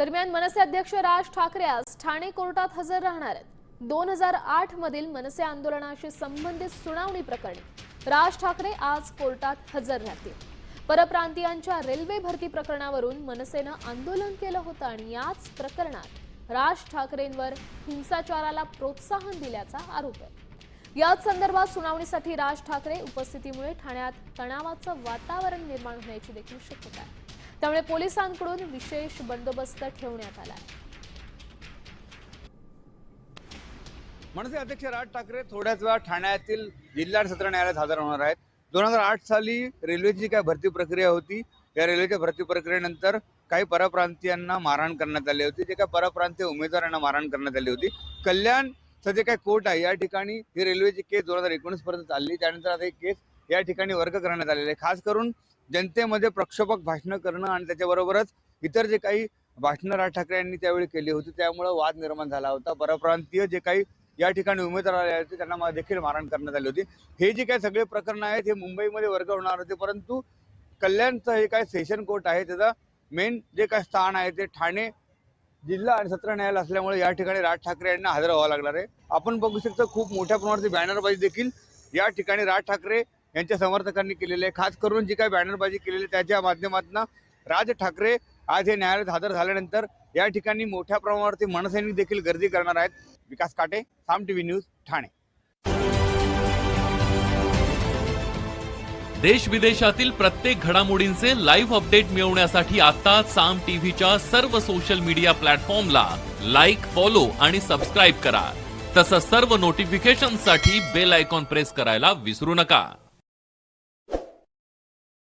दरम्यान मनसे अध्यक्ष राज ठाकरे आज ठाणे कोर्टात हजर राहणार आहेत। 2008 मधील मनसे आंदोलनाशी संबंधित सुनावणी प्रकरणी राज ठाकरे आज कोर्टात हजर राहतील। परप्रांतीयांच्या रेल्वे भरती प्रकरणावरून मनसेनं आंदोलन केलं होतं आणि याच प्रकरणात राज ठाकरेंवर हिंसाचाराला प्रोत्साहन दिल्याचा आरोप आहे। याच संदर्भात सुनावणीसाठी राज ठाकरे उपस्थितीमुळे ठाण्यात तणावाचं वातावरण निर्माण होण्याची देखील शक्यता आहे। त्यामुळे पोलिसांकडून विशेष बंदोबस्त ठेवण्यात आला आहे। मनसे अध्यक्ष राज ठाकरे थोड्याच वेळात ठाण्यातील जिल्हा आणि सत्र न्यायालयात हजर होणार आहेत। 2008 साली रेल्वेची काय भरती प्रक्रिया होती, या रेल्वेच्या भरती प्रक्रियेनंतर काही परप्रांतीयांना मारहाण करण्यात आली होती, जे काही परप्रांतीय उमेदवारांना मारहाण करण्यात आली होती। कल्याणचं जे काही कोर्ट आहे या ठिकाणी ही रेल्वेची केस 2019 पर्यंत चालली, त्यानंतर आता एक केस या ठिकाणी वर्ग करण्यात आलेली आहे। खास करून जनतेमध्ये प्रक्षोभक भाषणं करणं आणि त्याच्याबरोबरच इतर जे काही भाषणं राज ठाकरे यांनी त्यावेळी केली होती त्यामुळे वाद निर्माण झाला होता। परप्रांतीय जे काही या ठिकाणी उमेदवार आले होते त्यांना देखील मारहाण करण्यात आली होती। हे जे काही सगळे प्रकरण आहेत हे मुंबईमध्ये वर्ग होणार होते, परंतु कल्याणचं हे काय सेशन कोर्ट आहे त्याचा मेन जे काय स्थान आहे ते ठाणे जिल्हा आणि सत्र न्यायालय असल्यामुळे या ठिकाणी राज ठाकरे यांना हजर व्हावं लागणार आहे। आपण बघू शकतो खूप मोठ्या प्रमाणात बॅनरबाजी देखील या ठिकाणी राज ठाकरे यांच्या समर्थकांनी केलेले आहे। खास करून जी काही बॅनरबाजी केलेली त्याच्या माध्यमातून राज ठाकरे आज हे न्यायालयात हजर झाल्यानंतर या ठिकाणी मोठ्या प्रमाणावरती मनसैनिक देखील गर्दी करणार आहेत। विकास काटे, साम टीव्ही न्यूज, ठाणे। देश विदेशातील प्रत्येक घडामोडींचे लाईव्ह अपडेट मिळवण्यासाठी आता साम टीव्हीच्या सर्व सोशल मीडिया प्लॅटफॉर्मला लाईक, फॉलो आणि सबस्क्राईब करा। तसंच सर्व नोटिफिकेशनसाठी बेल आयकॉन प्रेस करायला विसरू नका।